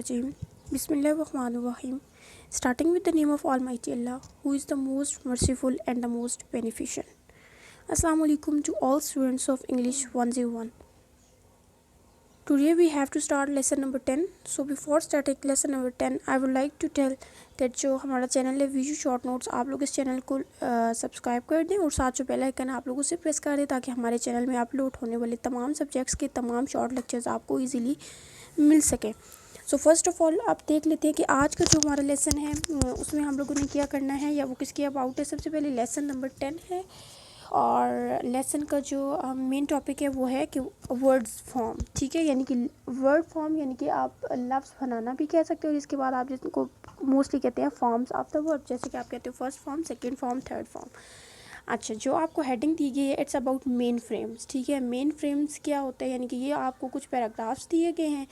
Rajim. Bismillahirrahmanirrahim. Starting with the name of Almighty Allah, who is the most merciful and the most beneficent. Assalamu alaikum to all students of English 101. Today we have to start lesson number 10. So before starting lesson number 10, I would like to tell that जो हमारा channel है video short notes, आप लोग इस channel को subscribe कर दें और साथ जो बेल आइकन आप लोगों से प्रेस कर दें ताकि हमारे चैनल में अपलोड होने वाले तमाम सब्जेक्ट्स के तमाम शॉर्ट लेक्चर्स आपको इजीली मिल सकें। सो फर्स्ट ऑफ ऑल आप देख लेते हैं कि आज का जो हमारा लेसन है उसमें हम लोगों ने क्या करना है या वो किसके अबाउट है। सबसे पहले लेसन नंबर 10 है और लेसन का जो मेन टॉपिक है वो है कि वर्ड्स फॉर्म, ठीक है, यानी कि वर्ड फॉर्म यानी कि आप लफ्ज़ बनाना भी कह सकते हो और इसके बाद आप जिसको मोस्टली कहते हैं फॉर्म्स ऑफ द वर्ड, जैसे कि आप कहते हो first form, second form, third form. अच्छा, जो आपको हेडिंग दी गई है इट्स अबाउट मेन फ्रेम्स, ठीक है। मेन फ्रेम्स क्या होता है, यानी कि ये आपको कुछ पैराग्राफ्स दिए गए हैं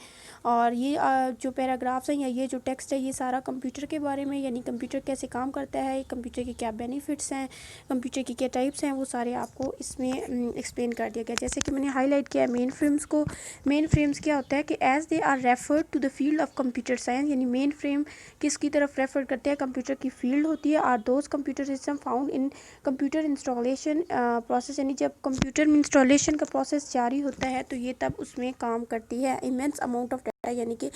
और ये जो पैराग्राफ्स हैं या ये जो टेक्स्ट है ये सारा कंप्यूटर के बारे में, यानी कंप्यूटर कैसे काम करता है, कंप्यूटर के क्या बेनिफिट्स हैं, कंप्यूटर की क्या टाइप्स हैं, वो सारे आपको इसमें एक्सप्लेन कर दिया गया। जैसे कि मैंने हाईलाइट किया है मेन फ्रेम्स को। मेन फ्रेम्स क्या होता है कि as they are referred to the field of computer science, यानी मेन फ्रेम किसकी तरफ रेफर करते हैं, कंप्यूटर की फील्ड होती है। Are those computer system found in computer installation process, यानी जब कंप्यूटर में इंस्टॉलेशन का प्रोसेस जारी होता है तो ये तब उसमें काम करती है। इमेंस अमाउंट ऑफ डाटा, यानी कि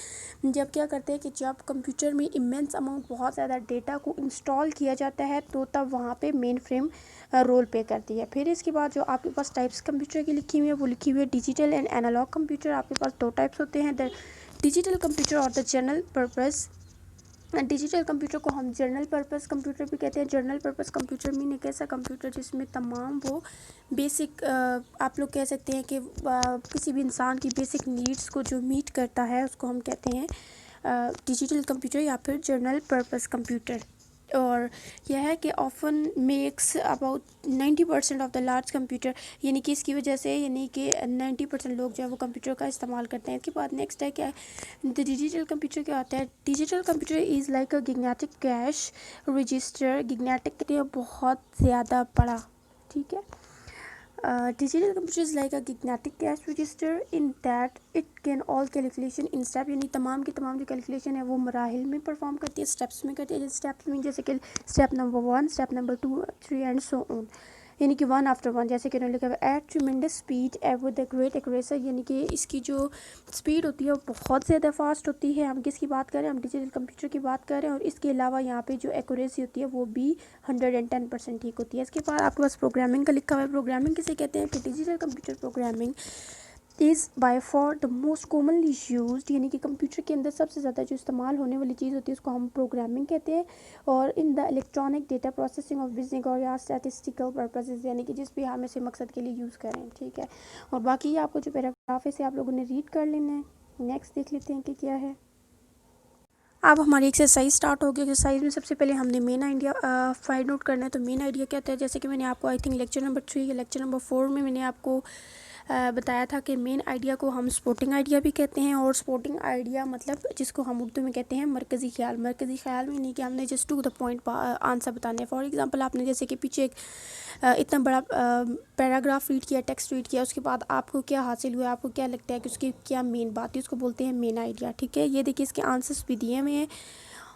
जब क्या करते हैं कि जब कंप्यूटर में इमेंस अमाउंट बहुत ज़्यादा डेटा को इंस्टॉल किया जाता है तो तब वहाँ पे मेन फ्रेम रोल प्ले करती है। फिर इसके बाद जो आपके पास टाइप्स कंप्यूटर की लिखी हुई है वो लिखी हुई है डिजिटल एंड एनालॉग कंप्यूटर। आपके पास दो टाइप्स होते हैं, द डिजिटल कंप्यूटर और the general purpose. Digital computer को हम जनरल पर्पस कंप्यूटर भी कहते हैं। जनरल पर्पस कंप्यूटर मीन एक ऐसा कंप्यूटर जिसमें तमाम वो बेसिक आप लोग कह सकते हैं कि किसी भी इंसान की बेसिक नीड्स को जो मीट करता है उसको हम कहते हैं डिजिटल कंप्यूटर या फिर जनरल पर्पस कंप्यूटर। और यह है कि often makes about 90% of the large computer, यानी कि इसकी वजह से यानी कि 90% लोग जो है वो कंप्यूटर का इस्तेमाल करते हैं। इसके बाद नेक्स्ट है क्या है, द डिजिटल कंप्यूटर क्या होता है। Digital computer is like a gigantic cash register. Gigantic कहते हैं बहुत ज़्यादा बड़ा, ठीक है। Digital computer is like a gigantic cash register in that it can all calculation in step, यानी तमाम की तमाम जो कैलकुलेशन है वो मराहिल में परफॉर्म करती है, स्टेप्स में करती है। स्टेप्स में जैसे कि step number 1, step number 2, 3 and so on, यानी कि वन आफ्टर वन। जैसे कि उन्होंने लिखा है at tremendous speed ever the great accuracy, यानी कि इसकी जो स्पीड होती है वो बहुत ज़्यादा फास्ट होती है। हम किसकी बात कर रहे हैं, हम डिजिटल कंप्यूटर की बात कर रहे हैं। और इसके अलावा यहाँ पे जो एक्यूरेसी होती है वो भी 110% ठीक होती है। इसके बाद आपके पास प्रोग्रामिंग का लिखा हुआ है। प्रोग्रामिंग किसे कहते हैं कि digital computer programming is by for the most commonly used, यानी कि कंप्यूटर के अंदर सबसे ज़्यादा जो इस्तेमाल होने वाली चीज़ होती है उसको हम प्रोग्रामिंग कहते हैं। और in the electronic data processing of business और या स्टैटिस्टिकल पर्पसेस, यानी कि जिस भी हम ऐसे मकसद के लिए यूज़ करें, ठीक है। और बाकी आपको जो पैराग्राफ है इसे आप लोगों ने रीड कर लेना है। नेक्स्ट देख लेते हैं कि क्या है। अब हमारी एक्सरसाइज स्टार्ट होगी। एक्सरसाइज में सबसे पहले हमने मेन आइडिया फाइंड आउट करना है। तो मेन आइडिया क्या होता है, जैसे कि मैंने आपको आई थिंक लेक्चर नंबर 3 या लेक्चर नंबर 4 में मैंने आपको बताया था कि मेन आइडिया को हम स्पोर्टिंग आइडिया भी कहते हैं। और स्पोर्टिंग आइडिया मतलब जिसको हम उर्दू में कहते हैं मरकज़ी ख्याल। मरकज़ी ख्याल में नहीं कि हमने just to the point answer बताने हैं। फॉर एग्जांपल आपने जैसे कि पीछे एक इतना बड़ा पैराग्राफ रीड किया, टेक्स्ट रीड किया, उसके बाद आपको क्या हासिल हुआ, आपको क्या लगता है कि उसकी क्या मेन बात है, उसको बोलते हैं मेन आइडिया, ठीक है। ये देखिए इसके आंसर्स भी दिए हुए हैं।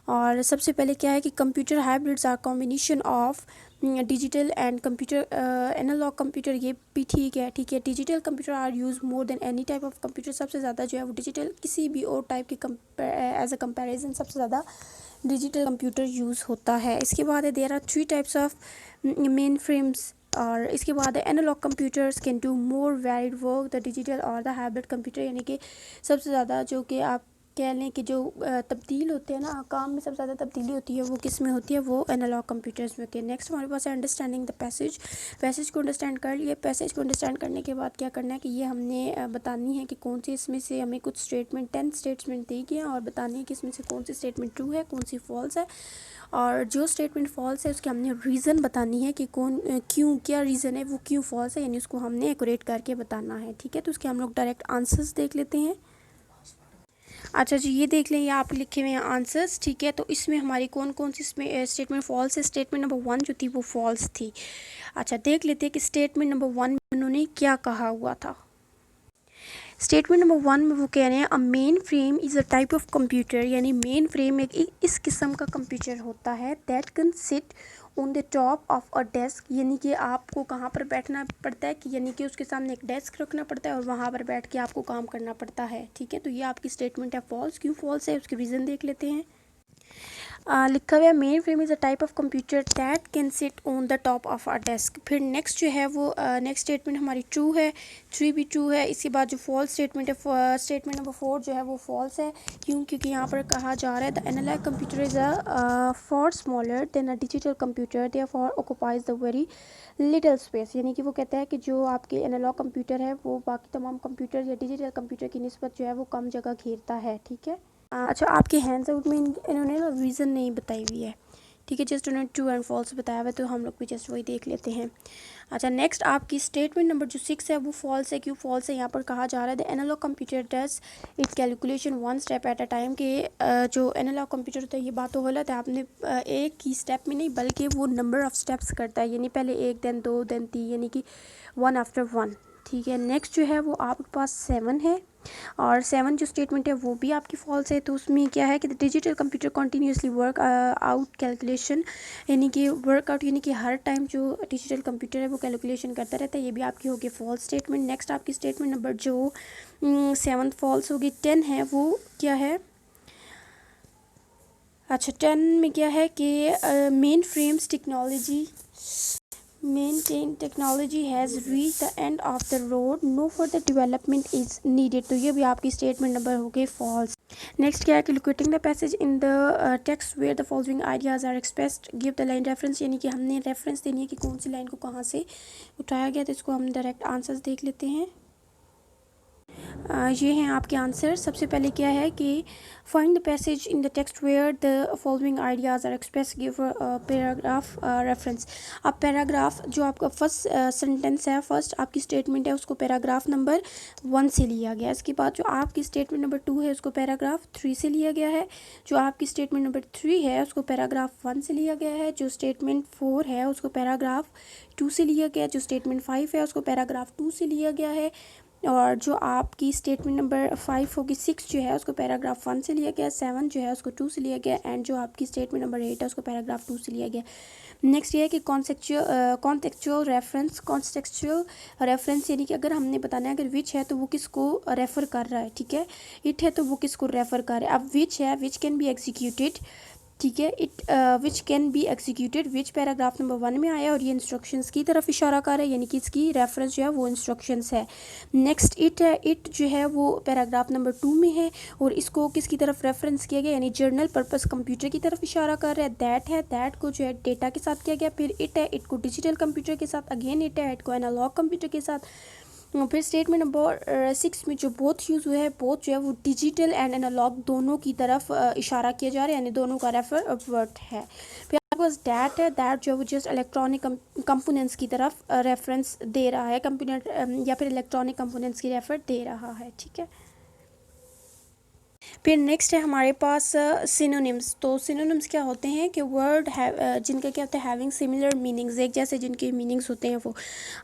और सबसे पहले क्या है कि computer hybrids are combination of digital and computer analogue computer, ये भी ठीक है, ठीक है। Digital computer are use more than any type of computer, सबसे ज़्यादा जो है वो डिजिटल किसी भी और टाइप के एज अ कंपैरिजन सबसे ज़्यादा डिजिटल कंप्यूटर यूज़ होता है। इसके बाद है there are 3 types of mainframes. और इसके बाद है analogue computers can do more varied work the digital और द हाइब्रिड कंप्यूटर, यानी कि सबसे ज़्यादा जो कि आप कह लें कि जो तब्दील होते हैं ना काम में, सबसे ज़्यादा तब्दीली होती है वो किस में होती है, वो एनालॉग कंप्यूटर्स में होती है। नेक्स्ट हमारे पास है अंडरस्टैंडिंग द पैसेज। पैसेज को अंडरस्टैंड कर लिए। पैसेज को अंडरस्टैंड करने के बाद क्या करना है कि ये हमने बतानी है कि कौन सी इसमें से हमें कुछ स्टेटमेंट 10 स्टेटमेंट दी गई हैं और बतानी है कि इसमें से कौन सी स्टेटमेंट ट्रू है, कौन सी फॉल्स है। और जो स्टेटमेंट फॉल्स है उसके हमने रीज़न बतानी है कि कौन क्यों, क्या रीज़न है वो क्यों फॉल्स है, यानी उसको हमने एक्यूरेट करके बताना है, ठीक है। तो उसके हम लोग डायरेक्ट आंसर्स देख लेते हैं। अच्छा जी, ये देख लें, ये आप लिखे हुए हैं आंसर्स, ठीक है। तो इसमें हमारी कौन कौन सी इसमें स्टेटमेंट फॉल्स है। स्टेटमेंट नंबर 1 जो थी वो फॉल्स थी। अच्छा, देख लेते हैं कि स्टेटमेंट नंबर 1 में उन्होंने क्या कहा हुआ था। स्टेटमेंट नंबर 1 में वो कह रहे हैं अ main frame is a type of computer, यानी मेन फ्रेम एक इस किस्म का कंप्यूटर होता है that can sit on the top of a desk, यानी कि आपको कहाँ पर बैठना पड़ता है कि यानी कि उसके सामने एक डेस्क रखना पड़ता है और वहाँ पर बैठ के आपको काम करना पड़ता है। ठीक है, तो ये आपकी स्टेटमेंट है फॉल्स। क्यों फॉल्स है उसके रीज़न देख लेते हैं। लिखा हुआ है main frame is a type of computer that can sit on the top of a desk. फिर नेक्स्ट जो है वो नेक्स्ट स्टेटमेंट हमारी ट्रू है, 3 भी ट्रू है। इसके बाद जो फॉल्स स्टेटमेंट है, स्टेटमेंट नंबर 4 जो है वो फॉल्स है। क्यों? क्योंकि यहाँ पर कहा जा रहा है the analogue computer is a far smaller than a digital computer therefore occupies the very little space, यानी कि वो कहता है कि जो आपके एनालॉग कंप्यूटर है वो बाकी तमाम कंप्यूटर या डिजिटल कंप्यूटर की निस्बत जो है वो कम जगह घेरता है। ठीक है। अच्छा, आपके हैंड्स आउट में इन्होंने ना रीज़न नहीं बताई हुई है। ठीक है, जस्ट उन्होंने ट्रू एंड फॉल्स बताया हुआ है, तो हम लोग भी जस्ट वही देख लेते हैं। अच्छा, नेक्स्ट आपकी स्टेटमेंट नंबर जो 6 है वो फॉल्स है। क्यों फॉल्स है? यहाँ पर कहा जा रहा है the analogue computer does it calculation one step at a time, के जो एनालॉग कंप्यूटर होता है ये बात तो गलत है। आपने एक ही स्टेप में नहीं बल्कि वो नंबर ऑफ स्टेप्स करता है, यानी पहले 1 देन 2 देन 3, यानी कि 1 आफ्टर 1। ठीक है, नेक्स्ट जो है वो आपके पास 7 है और 7 जो स्टेटमेंट है वो भी आपकी फॉल्स है। तो उसमें क्या है कि digital computer continuously work out calculation, यानी कि वर्कआउट यानी कि हर टाइम जो डिजिटल कंप्यूटर है वो कैलकुलेशन करता रहता है, ये भी आपकी होगी फॉल्स स्टेटमेंट। नेक्स्ट आपकी स्टेटमेंट नंबर जो 7 फॉल्स होगी। 10 है वो क्या है? अच्छा, 10 में क्या है कि mainframes technology has reach the end of the road, no further development is needed. तो ये भी आपकी स्टेटमेंट नंबर हो गई फॉल्स। नेक्स्ट क्या है कि locating the passage in the text where the following ideas are expressed, give the line reference, यानी कि हमने रेफरेंस देनी है कि कौन सी लाइन को कहाँ से उठाया गया। तो इसको हम डायरेक्ट आंसर्स देख लेते हैं। ये हैं आपके आंसर। सबसे पहले क्या है कि find the passage in the text where the following ideas are express, give paragraph reference. अब पैराग्राफ जो आपका फर्स्ट सेंटेंस है, फर्स्ट आपकी स्टेटमेंट है, उसको पैराग्राफ नंबर 1 से लिया गया। इसके बाद जो आपकी स्टेटमेंट नंबर 2 है उसको पैराग्राफ 3 से लिया गया है। जो आपकी स्टेटमेंट नंबर 3 है उसको पैराग्राफ 1 से लिया गया है। जो स्टेटमेंट 4 है उसको पैराग्राफ 2 से लिया गया। जो स्टेटमेंट 5 है उसको पैराग्राफ 2 से लिया गया है। और जो आपकी स्टेटमेंट नंबर 5 होगी, 6 जो है उसको पैराग्राफ 1 से लिया गया, 7 जो है उसको 2 से लिया गया, एंड जो आपकी स्टेटमेंट नंबर 8 है उसको पैराग्राफ 2 से लिया गया। नेक्स्ट ये है कि कॉन्टेक्चुअल रेफरेंस, यानी कि अगर हमने बताना है अगर विच है तो वो किसको रेफ़र कर रहा है। ठीक है, इट है तो वो किसको रेफ़र कर रहा है। अब विच है, विच कैन बी एग्जीक्यूटेड। ठीक है, it which can be executed, which paragraph number 1 में आया और ये इंस्ट्रक्शंस की तरफ इशारा कर रहा है, यानी कि इसकी रेफरेंस जो है वो इंस्ट्रक्शंस है। नेक्स्ट इट है, इट जो है वो पैराग्राफ नंबर 2 में है और इसको किसकी तरफ रेफरेंस किया गया, यानी जर्नल पर्पस कंप्यूटर की तरफ इशारा कर रहा है। दैट है, दैट को जो है डेटा के साथ किया गया। फिर इट है, इट को डिजिटल कंप्यूटर के साथ, अगेन इट है, इट को एनालॉग कंप्यूटर के साथ। फिर स्टेटमेंट नंबर 6 में जो बोथ यूज़ हुआ है, बोथ जो है वो डिजिटल एंड एनालॉग दोनों की तरफ इशारा किया जा रहा है, यानी दोनों का रेफर वर्ड है। फिर आपके पास डैट है, डैट जो है वो जस्ट इलेक्ट्रॉनिक कंपोनेंट्स की तरफ रेफरेंस दे रहा है, कंपोनेंट या फिर इलेक्ट्रॉनिक कंपोनेंट्स की रेफर दे रहा है। ठीक है, फिर नेक्स्ट है हमारे पास सिनोनिम्स। तो सिनोनिम्स क्या होते हैं कि वर्ड जिनका क्या होता है हैविंग सिमिलर मीनिंग्स, एक जैसे जिनके मीनिंग्स होते हैं वो।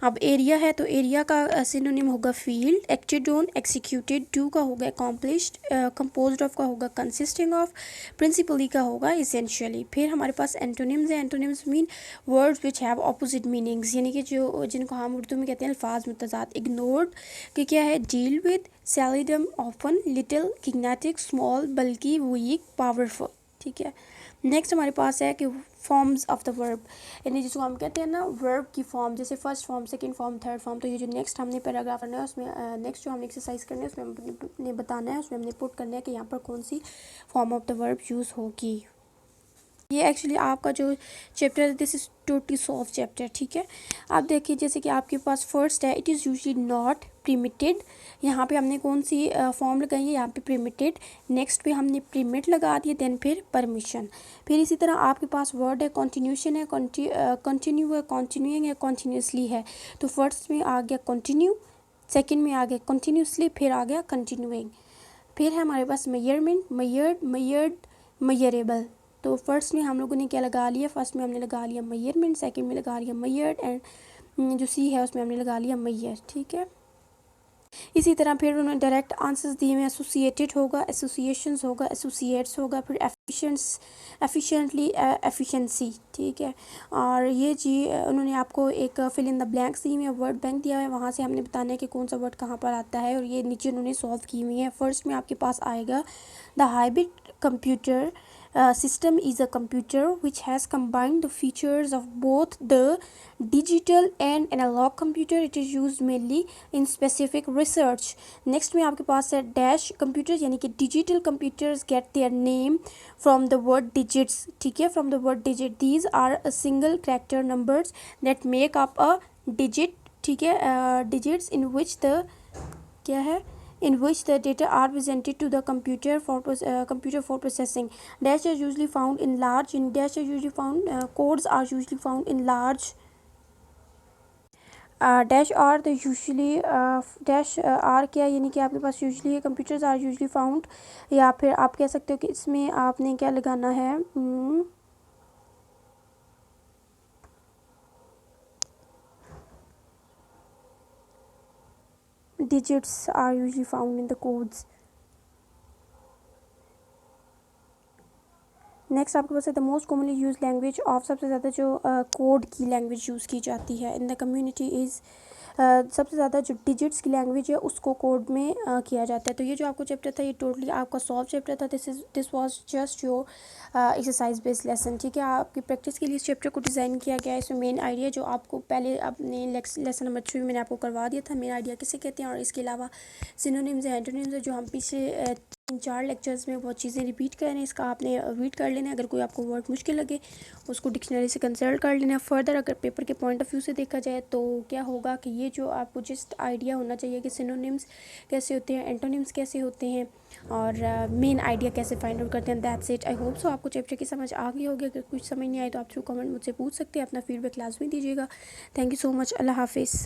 अब एरिया है तो एरिया का सिनोनिम होगा field, acted on, executed, do का होगा अकॉम्प्लिश्ड, कंपोज्ड ऑफ का होगा कंसिस्टिंग ऑफ, प्रिंसिपली का होगा इसेंशियली। फिर हमारे पास एंटोनिम्स है। Antonyms mean words which have opposite meanings, यानी कि जो जिनको हम उर्दू में कहते हैं अल्फाज मुतज़ाद। इग्नोर्ड कि क्या है, deal with, seldom, often, little, gigantic, small, बल्कि, वीक, पावरफुल। ठीक है, नेक्स्ट हमारे पास है कि फॉर्म्स ऑफ द वर्ब, यानी जिसको हम कहते हैं ना वर्ब की फॉर्म, जैसे first form, second form, third form. तो ये जो नेक्स्ट हमने पैराग्राफ करना है उसमें नेक्स्ट जो हमने एक्सरसाइज करनी है उसमें हमने बताना है, उसमें हमने पुट करना है कि यहाँ पर कौन सी form of the verb use होगी। ये एक्चुअली आपका जो चैप्टर है this is totally solve chapter. ठीक है, आप देखिए जैसे कि आपके पास फर्स्ट है it is usually not permitted, यहाँ पे हमने कौन सी फॉर्म लगाई है, यहाँ पे प्रीमिटेड। नेक्स्ट पे हमने प्रीमिट लगा दिए, देन फिर परमिशन। फिर इसी तरह आपके पास वर्ड है कॉन्टिन्यूशन है, कंटिन्यू है, कॉन्टिन्यूइंग है, कॉन्टिन्यूसली है। तो फर्स्ट में आ गया कंटिन्यू, सेकेंड में आ गया कंटिन्यूसली, फिर आ गया कंटिन्यूइंग। फिर है हमारे पास मेयरमेंट, मयर्ड, मयर्ड, मयरेबल। तो फर्स्ट में हम लोगों ने क्या लगा लिया, फर्स्ट में हमने लगा लिया मयरमेंट, सेकंड में लगा लिया मयर्ड, एंड जो सी है उसमें हमने लगा लिया मयर। ठीक है, इसी तरह फिर उन्होंने डायरेक्ट आंसर्स दिए हुए, एसोसिएटेड होगा, एसोसिएशंस होगा, एसोसिएट्स होगा, फिर एफिशिएंटली, एफिशिएंसी, ठीक है। और ये जी उन्होंने आपको एक फिल इन द ब्लैंक्स दी हुई है, वर्ड बैंक दिया हुआ है, वहाँ से हमने बताना है कि कौन सा वर्ड कहाँ पर आता है, और ये नीचे उन्होंने सॉल्व की हुई है। फर्स्ट में आपके पास आएगा the hybrid computer system is a computer which has combined the features of both the digital and analog computer. It is used mainly in specific research. Next में आपके पास है डैश कंप्यूटर, यानी कि digital computers get their name from the word digits, ठीक है, from the word digit. These are a single character numbers that make up a digit, ठीक है, digits in which the क्या है, in which the data are presented to the computer for processing. Dash are usually found in large, in dash are usually found, codes are usually found in large, dash are the usually dash are क्या, यानी कि आपके पास usually है computers are usually found, या फिर आप कह सकते हो कि इसमें आपने क्या लगाना है, digits are usually found in the codes. Next आपके पास है the most commonly use language of, सबसे ज़्यादा जो कोड की लैंग्वेज यूज़ की जाती है इन द कम्युनिटी इज़, सबसे ज़्यादा जो डिजिट्स की लैंग्वेज है उसको कोड में किया जाता है। तो ये जो आपको चैप्टर था ये टोटली आपका सॉल्व चैप्टर था। This was just your exercise based lesson, ठीक है। आपकी प्रैक्टिस के लिए इस चैप्टर को डिज़ाइन किया गया है। इसमें मेन आइडिया जो आपको पहले अपने लेसन नंबर 3 में मैंने आपको करवा दिया था, मेन आइडिया किसे कहते हैं, और इसके अलावा सिनोनिम्स है, एंटोनिम्स है, जो हम पिछले 4 लेक्चर्स में बहुत चीज़ें रिपीट कर रहे हैं। इसका आपने रीड कर लेना है, अगर कोई आपको वर्ड मुश्किल लगे उसको डिक्शनरी से कंसल्ट कर लेना है। फर्दर अगर पेपर के पॉइंट ऑफ व्यू से देखा जाए तो क्या होगा कि ये जो आपको जस्ट आइडिया होना चाहिए कि सिनोनिम्स कैसे होते हैं, एंटोनिम्स कैसे होते हैं, और मेन आइडिया कैसे फाइंड आउट करते हैं। That's it. I hope so आपको चैप्टर की समझ आ गई होगी। अगर कुछ समझ नहीं आए तो आप थ्रू कमेंट मुझसे पूछ सकते हैं, अपना फीडबैक लाजमी दीजिएगा। Thank you so much. अल्लाह हाफिज़।